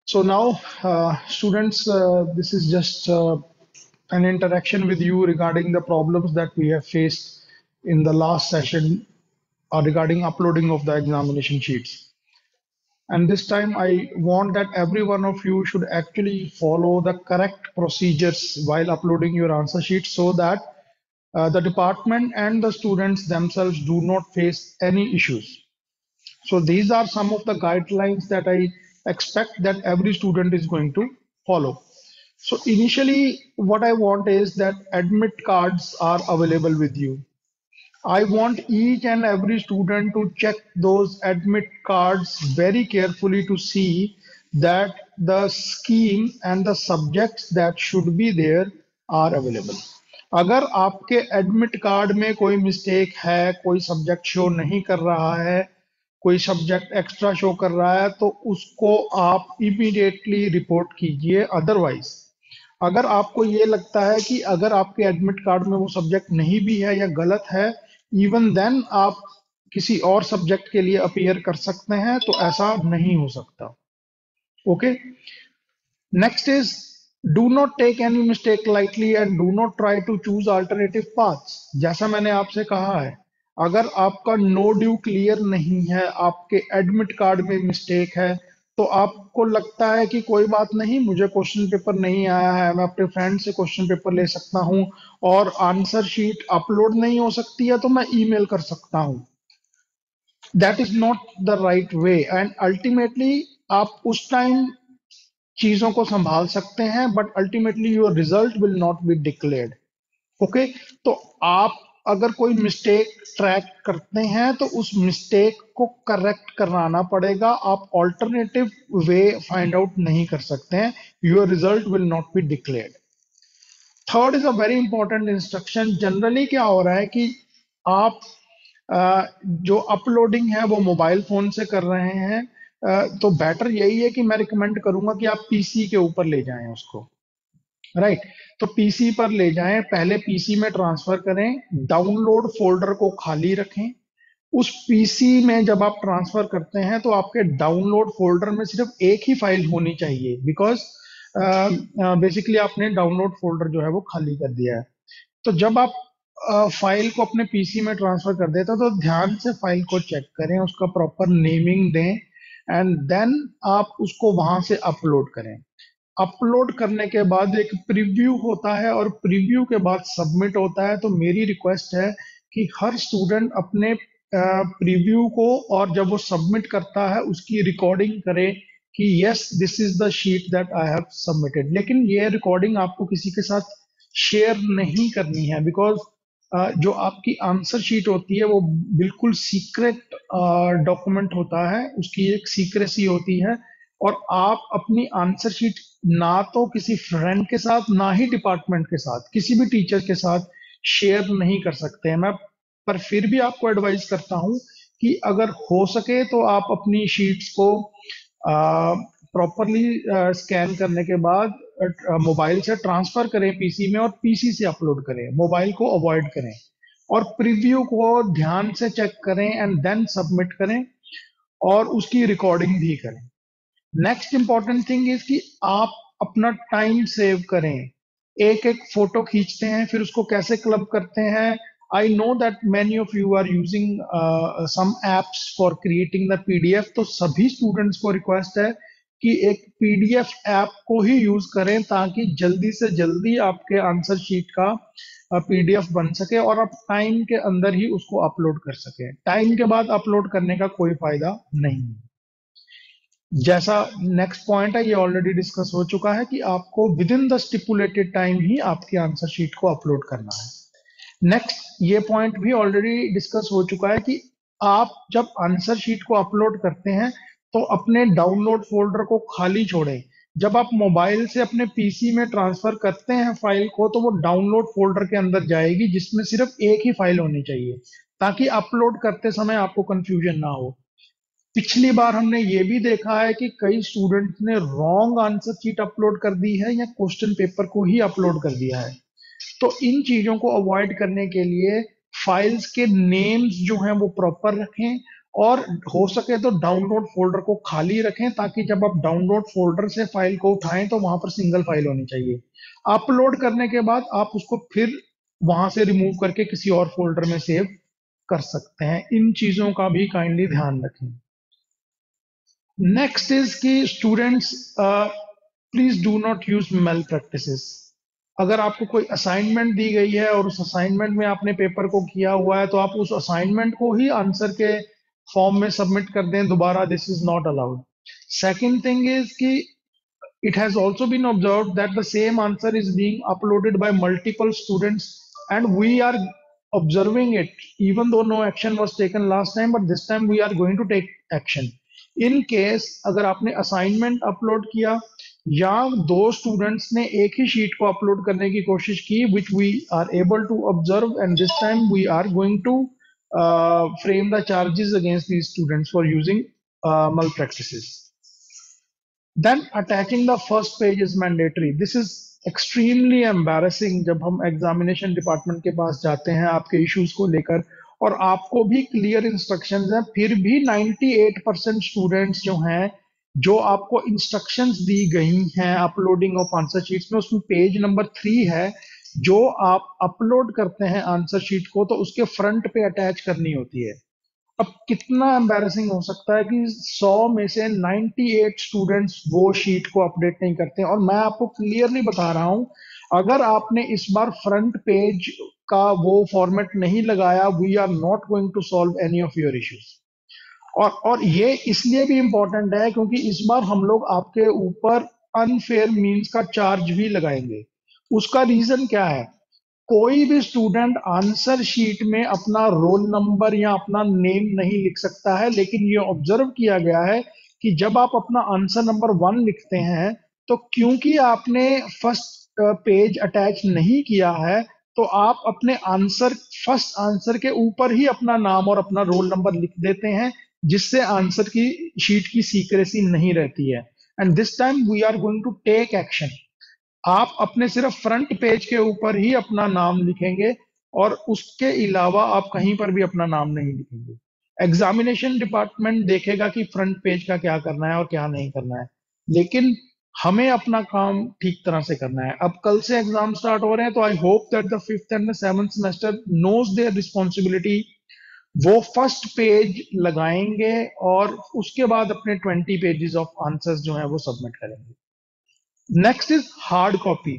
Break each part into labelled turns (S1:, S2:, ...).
S1: So now, students, this is just an interaction with you regarding the problems that we have faced in the last session regarding uploading of the examination sheets. And this time, I want that every one of you should actually follow the correct procedures while uploading your answer sheet so that the department and the students themselves do not face any issues. So these are some of the guidelines that I expect that every student is going to follow. So initially, what I want is that admit cards are available with you. I want each and every student to check those admit cards very carefully to see that the scheme and the subjects that should be there are available. अगर आपके admit card में कोई mistake है, कोई subject show नहीं कर रहा है, कोई सब्जेक्ट एक्स्ट्रा शो कर रहा है, तो उसको आप इमीडिएटली रिपोर्ट कीजिए। अदरवाइज अगर आपको ये लगता है कि अगर आपके एडमिट कार्ड में वो सब्जेक्ट नहीं भी है या गलत है, इवन देन आप किसी और सब्जेक्ट के लिए अपीयर कर सकते हैं, तो ऐसा नहीं हो सकता। Okay, next is do not take any mistake lightly and do not try to choose alternative paths. जैसा मैंने आपसे कहा है, अगर आपका नो ड्यू क्लियर नहीं है, आपके एडमिट कार्ड में मिस्टेक है, तो आपको लगता है कि कोई बात नहीं, मुझे क्वेश्चन पेपर नहीं आया है, मैं अपने फ्रेंड से क्वेश्चन पेपर ले सकता हूं और आंसर शीट अपलोड नहीं हो सकती है तो मैं ईमेल कर सकता हूं। That is not the right way and ultimately आप उस टाइम चीजों को संभाल सकते हैं, but ultimately your result will not be declared. Okay, तो आप अगर कोई मिस्टेक ट्रैक करते हैं तो उस मिस्टेक को करेक्ट कराना पड़ेगा। आप ऑल्टरनेटिव वे फाइंड आउट नहीं कर सकते हैं। Your result will not be declared. Third is a very important instruction. Generally क्या हो रहा है कि आप जो अपलोडिंग है वो मोबाइल फोन से कर रहे हैं, तो बेटर यही है कि मैं रिकमेंड करूंगा कि आप पीसी के ऊपर ले जाएं उसको। राइट, तो पीसी पर ले जाएं, पहले पीसी में ट्रांसफर करें, डाउनलोड फोल्डर को खाली रखें। उस पीसी में जब आप ट्रांसफर करते हैं तो आपके डाउनलोड फोल्डर में सिर्फ एक ही फाइल होनी चाहिए, बिकॉज बेसिकली आपने डाउनलोड फोल्डर जो है वो खाली कर दिया है। तो जब आप फाइल को अपने पीसी में ट्रांसफर कर देते हो तो ध्यान से फाइल को चेक करें, उसका प्रॉपर नेमिंग दें एंड देन आप उसको वहां से अपलोड करें। अपलोड करने के बाद एक प्रीव्यू होता है और प्रीव्यू के बाद सबमिट होता है। तो मेरी रिक्वेस्ट है कि हर स्टूडेंट अपने प्रीव्यू को और जब वो सबमिट करता है उसकी रिकॉर्डिंग करे कि yes this is the sheet that I have submitted. लेकिन ये रिकॉर्डिंग आपको किसी के साथ शेयर नहीं करनी है, बिकॉज जो आपकी आंसर शीट होती है वो बिल्कुल सीक्रेट डॉक्यूमेंट होता है, उसकी एक सीक्रेसी होती है। और आप अपनी आंसर शीट ना तो किसी फ्रेंड के साथ, ना ही डिपार्टमेंट के साथ, किसी भी टीचर के साथ शेयर नहीं कर सकते हैं। मैं पर फिर भी आपको एडवाइस करता हूं कि अगर हो सके तो आप अपनी शीट्स को प्रॉपरली स्कैन करने के बाद मोबाइल से ट्रांसफर करें पीसी में और पीसी से अपलोड करें। मोबाइल को अवॉइड करें और प्रीव्यू को ध्यान से चेक करें एंड देन सबमिट करें और उसकी रिकॉर्डिंग भी करें। नेक्स्ट इंपॉर्टेंट थिंग इज कि आप अपना टाइम सेव करें। एक एक फोटो खींचते हैं फिर उसको कैसे क्लब करते हैं। I know that many of you are using some apps for creating the PDF. तो सभी स्टूडेंट्स को रिक्वेस्ट है कि एक पीडीएफ ऐप को ही यूज करें ताकि जल्दी से जल्दी आपके आंसर शीट का पीडीएफ बन सके और आप टाइम के अंदर ही उसको अपलोड कर सके। टाइम के बाद अपलोड करने का कोई फायदा नहीं है। जैसा नेक्स्ट पॉइंट है ये ऑलरेडी डिस्कस हो चुका है कि आपको with in the stipulated time ही आपकी आंसर शीट को अपलोड करना है। नेक्स्ट ये पॉइंट भी ऑलरेडी डिस्कस हो चुका है कि आप जब आंसर शीट को अपलोड करते हैं तो अपने डाउनलोड फोल्डर को खाली छोड़ें। जब आप मोबाइल से अपने पीसी में ट्रांसफर करते हैं फाइल को तो वो डाउनलोड फोल्डर के अंदर जाएगी जिसमें सिर्फ एक ही फाइल होनी चाहिए, ताकि अपलोड करते समय आपको कंफ्यूजन ना हो। पिछली बार हमने ये भी देखा है कि कई स्टूडेंट्स ने रॉन्ग आंसर शीट अपलोड कर दी है या क्वेश्चन पेपर को ही अपलोड कर दिया है। तो इन चीजों को अवॉइड करने के लिए फाइल्स के नेम्स जो हैं वो प्रॉपर रखें और हो सके तो डाउनलोड फोल्डर को खाली रखें, ताकि जब आप डाउनलोड फोल्डर से फाइल को उठाएं तो वहां पर सिंगल फाइल होनी चाहिए। अपलोड करने के बाद आप उसको फिर वहां से रिमूव करके किसी और फोल्डर में सेव कर सकते हैं। इन चीजों का भी काइंडली ध्यान रखें। नेक्स्ट इज कि students please do not use malpractices. अगर आपको कोई असाइनमेंट दी गई है और उस असाइनमेंट में आपने पेपर को किया हुआ है, तो आप उस असाइनमेंट को ही आंसर के फॉर्म में सबमिट कर दें दोबारा। This is not allowed. Second thing is कि it has also been observed that the same answer is being uploaded by multiple students, and we are observing it even though no action was taken last time, but this time we are going to take action. In case अगर आपने assignment upload किया या दो students ने एक ही sheet को upload करने की कोशिश की, which we are able to observe, and this time we are going to frame the charges against these students for using malpractices. Then attaching the first page is mandatory. This is extremely embarrassing जब हम examination department के पास जाते हैं आपके issues को लेकर, और आपको भी क्लियर इंस्ट्रक्शंस हैं, फिर भी 98% स्टूडेंट्स जो हैं, जो आपको इंस्ट्रक्शंस दी गई हैं अपलोडिंग ऑफ आंसर शीट्स में, उसमें पेज नंबर 3 है, जो आप अपलोड करते हैं आंसर शीट को तो उसके फ्रंट पे अटैच करनी होती है। अब कितना एम्बैरेसिंग हो सकता है कि 100 में से 98 स्टूडेंट्स वो शीट को अपडेट नहीं करते हैं। और मैं आपको क्लियरली बता रहा हूं, अगर आपने इस बार फ्रंट पेज का वो फॉर्मेट नहीं लगाया, we are not going to solve any of your issues. और ये इसलिए भी इंपॉर्टेंट है क्योंकि इस बार हम लोग आपके ऊपर अनफेयर मीन्स का चार्ज भी लगाएंगे। उसका रीजन क्या है? कोई भी स्टूडेंट आंसर शीट में अपना रोल नंबर या अपना नेम नहीं लिख सकता है, लेकिन ये ऑब्जर्व किया गया है कि जब आप अपना आंसर नंबर 1 लिखते हैं, तो क्योंकि आपने फर्स्ट पेज अटैच नहीं किया है, तो आप अपने आंसर फर्स्ट आंसर के ऊपर ही अपना नाम और अपना रोल नंबर लिख देते हैं, जिससे आंसर की शीट की सीक्रेसी नहीं रहती है। And this time we are going to take action. आप अपने सिर्फ फ्रंट पेज के ऊपर ही अपना नाम लिखेंगे और उसके अलावा आप कहीं पर भी अपना नाम नहीं लिखेंगे। एग्जामिनेशन डिपार्टमेंट देखेगा कि फ्रंट पेज का क्या करना है और क्या नहीं करना है, लेकिन हमें अपना काम ठीक तरह से करना है। अब कल से एग्जाम स्टार्ट हो रहे हैं, तो I hope that the 5th and the 7th semester knows their responsibility. वो फर्स्ट पेज लगाएंगे और उसके बाद अपने 20 पेजेस ऑफ आंसर्स जो है वो सबमिट करेंगे। Next is hard copy.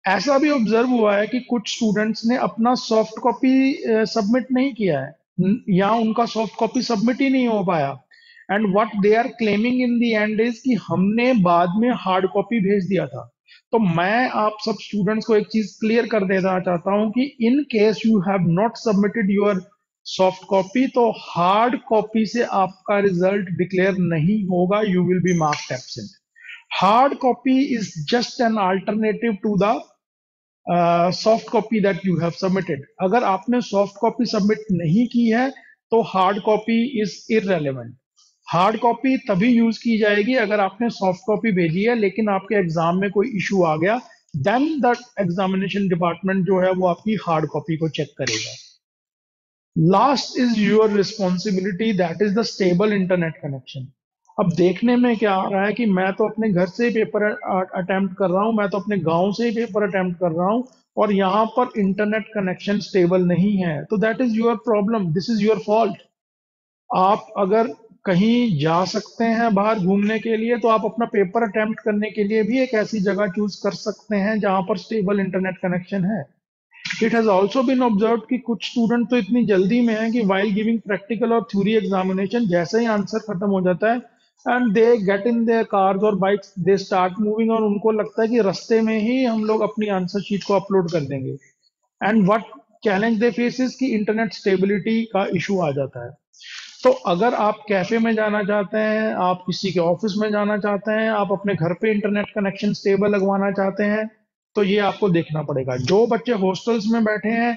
S1: ऐसा भी ऑब्जर्व हुआ है कि कुछ स्टूडेंट्स ने अपना सॉफ्ट कॉपी सबमिट नहीं किया है, या उनका सॉफ्ट कॉपी सबमिट ही नहीं हो पाया, and what they are claiming in the end is कि हमने बाद में हार्ड कॉपी भेज दिया था। तो मैं आप सब स्टूडेंट्स को एक चीज क्लियर कर देना चाहता हूं कि in case you have not submitted your soft copy, तो हार्ड कॉपी से आपका रिजल्ट डिक्लेयर नहीं होगा, you will be marked absent. Hard copy is just an alternative to the soft copy that you have submitted. अगर आपने soft copy submit नहीं की है, तो hard copy is irrelevant. Hard copy तभी यूज की जाएगी अगर आपने सॉफ्ट कॉपी भेजी है लेकिन आपके एग्जाम में कोई इशू आ गया, देन द एग्जामिनेशन डिपार्टमेंट जो है वो आपकी हार्ड कॉपी को चेक करेगा। Last is your responsibility, that is the stable internet connection. अब देखने में क्या आ रहा है कि मैं तो अपने घर से ही पेपर अटेम्प्ट कर रहा हूं, मैं तो अपने गांव से ही पेपर अटेम्प्ट कर रहा हूं, और यहाँ पर इंटरनेट कनेक्शन स्टेबल नहीं है, तो that is your problem, this is your fault. आप अगर कहीं जा सकते हैं बाहर घूमने के लिए, तो आप अपना पेपर अटेम्प्ट करने के लिए भी एक ऐसी जगह चूज कर सकते हैं जहां पर स्टेबल इंटरनेट कनेक्शन है। It has also been observe कि कुछ स्टूडेंट तो इतनी जल्दी में है कि वाइल गिविंग प्रैक्टिकल और थ्योरी एग्जामिनेशन, जैसे ही आंसर खत्म हो जाता है and they get in their cars और बाइक्स, दे स्टार्ट मूविंग, और उनको लगता है कि रास्ते में ही हम लोग अपनी आंसर शीट को अपलोड कर देंगे। And what challenge they face is कि इंटरनेट स्टेबिलिटी का इशू आ जाता है। तो अगर आप कैफे में जाना चाहते हैं, आप किसी के ऑफिस में जाना चाहते हैं, आप अपने घर पे इंटरनेट कनेक्शन स्टेबल लगवाना चाहते हैं, तो ये आपको देखना पड़ेगा। जो बच्चे हॉस्टल्स में बैठे हैं,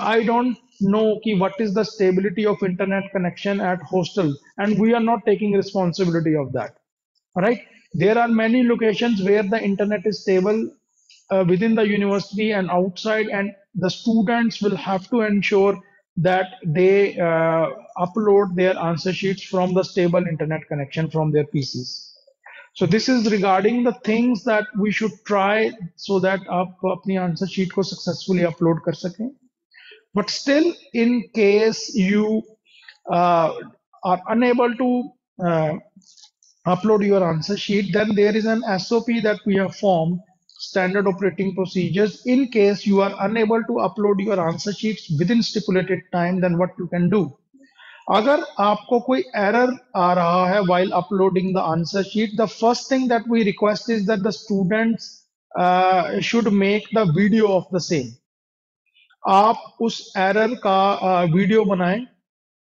S1: आई डोंट नो कि what is the stability of internet connection at hostel, and we are not taking responsibility of that, right? There are many locations where the internet is stable within the university and outside, and the students will have to ensure that they upload their answer sheets from the stable internet connection from their PCs. So this is regarding the things that we should try so that आप अपनी answer sheet को successfully upload कर सकें. But still, in case you uh, are unable to uh, upload your answer sheet, then there is an SOP that we have formed, standard operating procedures. In case you are unable to upload your answer sheets within stipulated time, then what you can do. अगर आपको कोई error आ रहा है while uploading the answer sheet, the first thing that we request is that the students should make the video of the same. आप उस error का video बनाएं,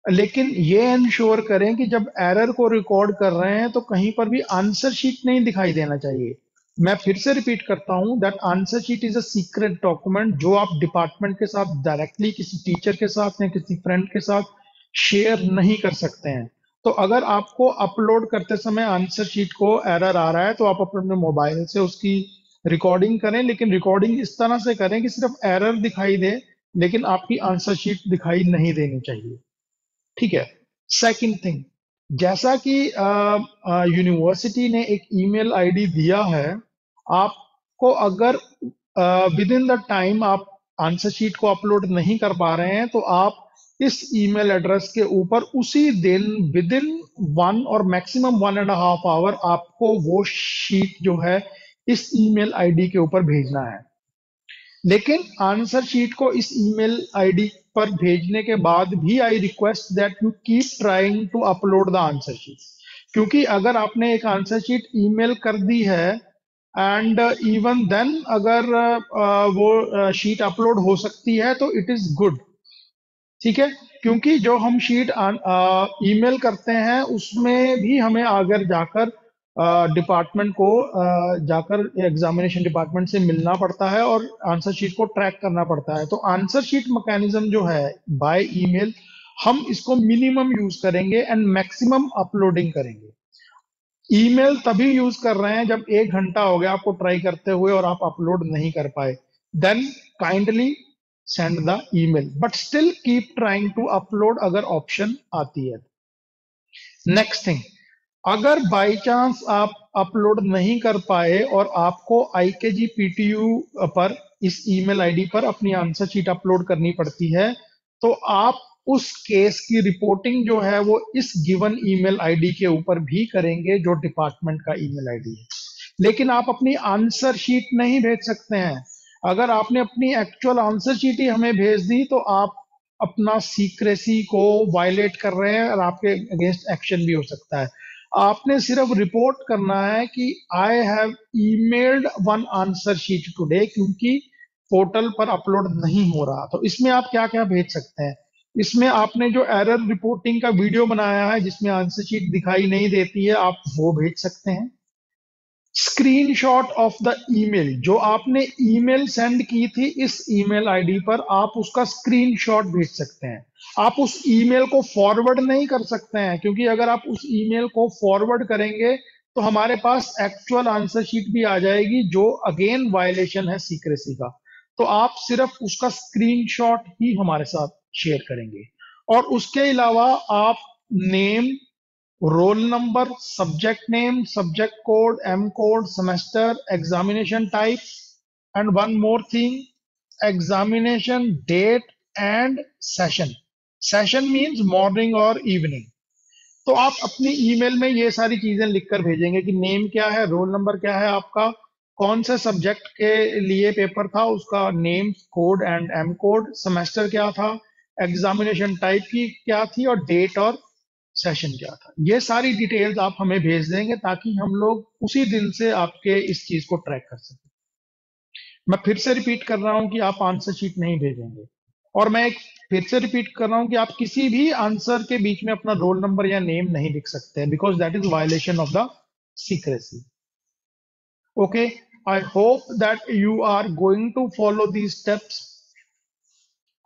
S1: लेकिन ये इंश्योर करें कि जब एरर को रिकॉर्ड कर रहे हैं तो कहीं पर भी आंसर शीट नहीं दिखाई देना चाहिए. मैं फिर से रिपीट करता हूं that answer sheet is a secret document जो आप डिपार्टमेंट के साथ डायरेक्टली किसी टीचर के साथ या किसी फ्रेंड के साथ शेयर नहीं कर सकते हैं. तो अगर आपको अपलोड करते समय आंसर शीट को एरर आ रहा है तो आप अपने मोबाइल से उसकी रिकॉर्डिंग करें, लेकिन रिकॉर्डिंग इस तरह से करें कि सिर्फ एरर दिखाई दे लेकिन आपकी आंसर शीट दिखाई नहीं देनी चाहिए. ठीक है. सेकंड थिंग, जैसा कि यूनिवर्सिटी ने एक ईमेल आईडी दिया है, आपको अगर विद इन द टाइम आप आंसर शीट को अपलोड नहीं कर पा रहे हैं तो आप इस ईमेल एड्रेस के ऊपर उसी दिन विद इन 1 और मैक्सिमम 1.5 आवर आपको वो शीट जो है इस ईमेल आईडी के ऊपर भेजना है. लेकिन आंसर शीट को इस ईमेल आईडी पर भेजने के बाद भी I request that you keep trying to upload the answer sheet. क्योंकि अगर आपने एक आंसर शीट ईमेल कर दी है एंड इवन देन अगर वो शीट अपलोड हो सकती है तो इट इज गुड. ठीक है. क्योंकि जो हम शीट ईमेल करते हैं उसमें भी हमें अगर जाकर डिपार्टमेंट को जाकर एग्जामिनेशन डिपार्टमेंट से मिलना पड़ता है और आंसर शीट को ट्रैक करना पड़ता है. तो आंसर शीट मैकेनिज्म जो है बाय ईमेल, हम इसको मिनिमम यूज करेंगे एंड मैक्सिमम अपलोडिंग करेंगे. ईमेल तभी यूज कर रहे हैं जब 1 घंटा हो गया आपको ट्राई करते हुए और आप अपलोड नहीं कर पाए, then kindly send the email, but still keep trying to upload अगर ऑप्शन आती है. नेक्स्ट थिंग, अगर बाय चांस आप अपलोड नहीं कर पाए और आपको आईकेजी पीटीयू पर इस ईमेल आईडी पर अपनी आंसर शीट अपलोड करनी पड़ती है तो आप उस केस की रिपोर्टिंग जो है वो इस गिवन ईमेल आईडी के ऊपर भी करेंगे जो डिपार्टमेंट का ईमेल आईडी है. लेकिन आप अपनी आंसर शीट नहीं भेज सकते हैं. अगर आपने अपनी एक्चुअल आंसर शीट ही हमें भेज दी तो आप अपना सीक्रेसी को वायलेट कर रहे हैं और आपके अगेंस्ट एक्शन भी हो सकता है. आपने सिर्फ रिपोर्ट करना है कि I have emailed one answer sheet today, क्योंकि पोर्टल पर अपलोड नहीं हो रहा. तो इसमें आप क्या क्या भेज सकते हैं. इसमें आपने जो एरर रिपोर्टिंग का वीडियो बनाया है जिसमें आंसर शीट दिखाई नहीं देती है आप वो भेज सकते हैं. स्क्रीनशॉट ऑफ द ईमेल, जो आपने ईमेल सेंड की थी इस ईमेल आईडी पर आप उसका स्क्रीनशॉट भेज सकते हैं. आप उस ईमेल को फॉरवर्ड नहीं कर सकते हैं, क्योंकि अगर आप उस ईमेल को फॉरवर्ड करेंगे तो हमारे पास एक्चुअल आंसर शीट भी आ जाएगी जो अगेन वायलेशन है सीक्रेसी का. तो आप सिर्फ उसका स्क्रीनशॉट ही हमारे साथ शेयर करेंगे. और उसके अलावा आप name, roll number, subject name, subject code, M code, semester, examination type, and one more thing, examination date and session. Session means morning और इवनिंग. तो आप अपनी ईमेल में ये सारी चीजें लिखकर भेजेंगे कि नेम क्या है, रोल नंबर क्या है आपका, कौन से सब्जेक्ट के लिए पेपर था उसका name, code and M code, semester क्या था, एग्जामिनेशन टाइप की क्या थी और डेट और सेशन क्या था. ये सारी डिटेल्स आप हमें भेज देंगे ताकि हम लोग उसी दिन से आपके इस चीज को ट्रैक कर सकें. मैं फिर से रिपीट कर रहा हूं कि आप आंसर शीट नहीं भेजेंगे. और मैं एक फिर से रिपीट कर रहा हूं कि आप किसी भी आंसर के बीच में अपना रोल नंबर या नेम नहीं लिख सकते हैं, because that is violation of the secrecy. Okay, I hope that you are going to follow these steps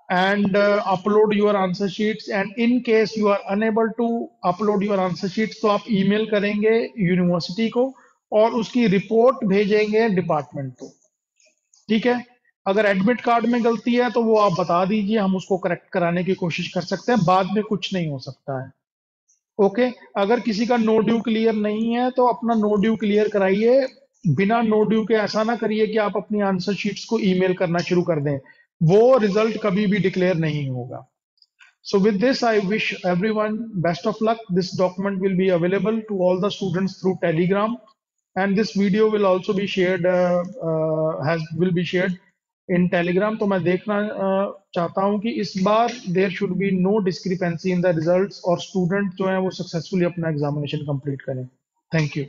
S1: and upload your answer sheets, and in case you are unable to upload your answer sheets तो आप email करेंगे university को और उसकी report भेजेंगे department को. ठीक है. अगर एडमिट कार्ड में गलती है तो वो आप बता दीजिए, हम उसको करेक्ट कराने की कोशिश कर सकते हैं, बाद में कुछ नहीं हो सकता है। ओके। अगर किसी का नो ड्यू क्लियर नहीं है तो अपना नो ड्यू क्लियर कराइए। बिना नो ड्यू के ऐसा ना करिए कि आप अपनी आंसर शीट्स को ईमेल करना शुरू कर दें, वो रिजल्ट कभी भी डिक्लेयर नहीं होगा। So with this, I wish everyone best of luck. This document will be available to all the students through Telegram, and this video will also be shared, has will be shared in Telegram. तो मैं देखना चाहता हूँ कि इस बार there should be no discrepancy in the results और student जो है वो successfully अपना examination complete करें। Thank you.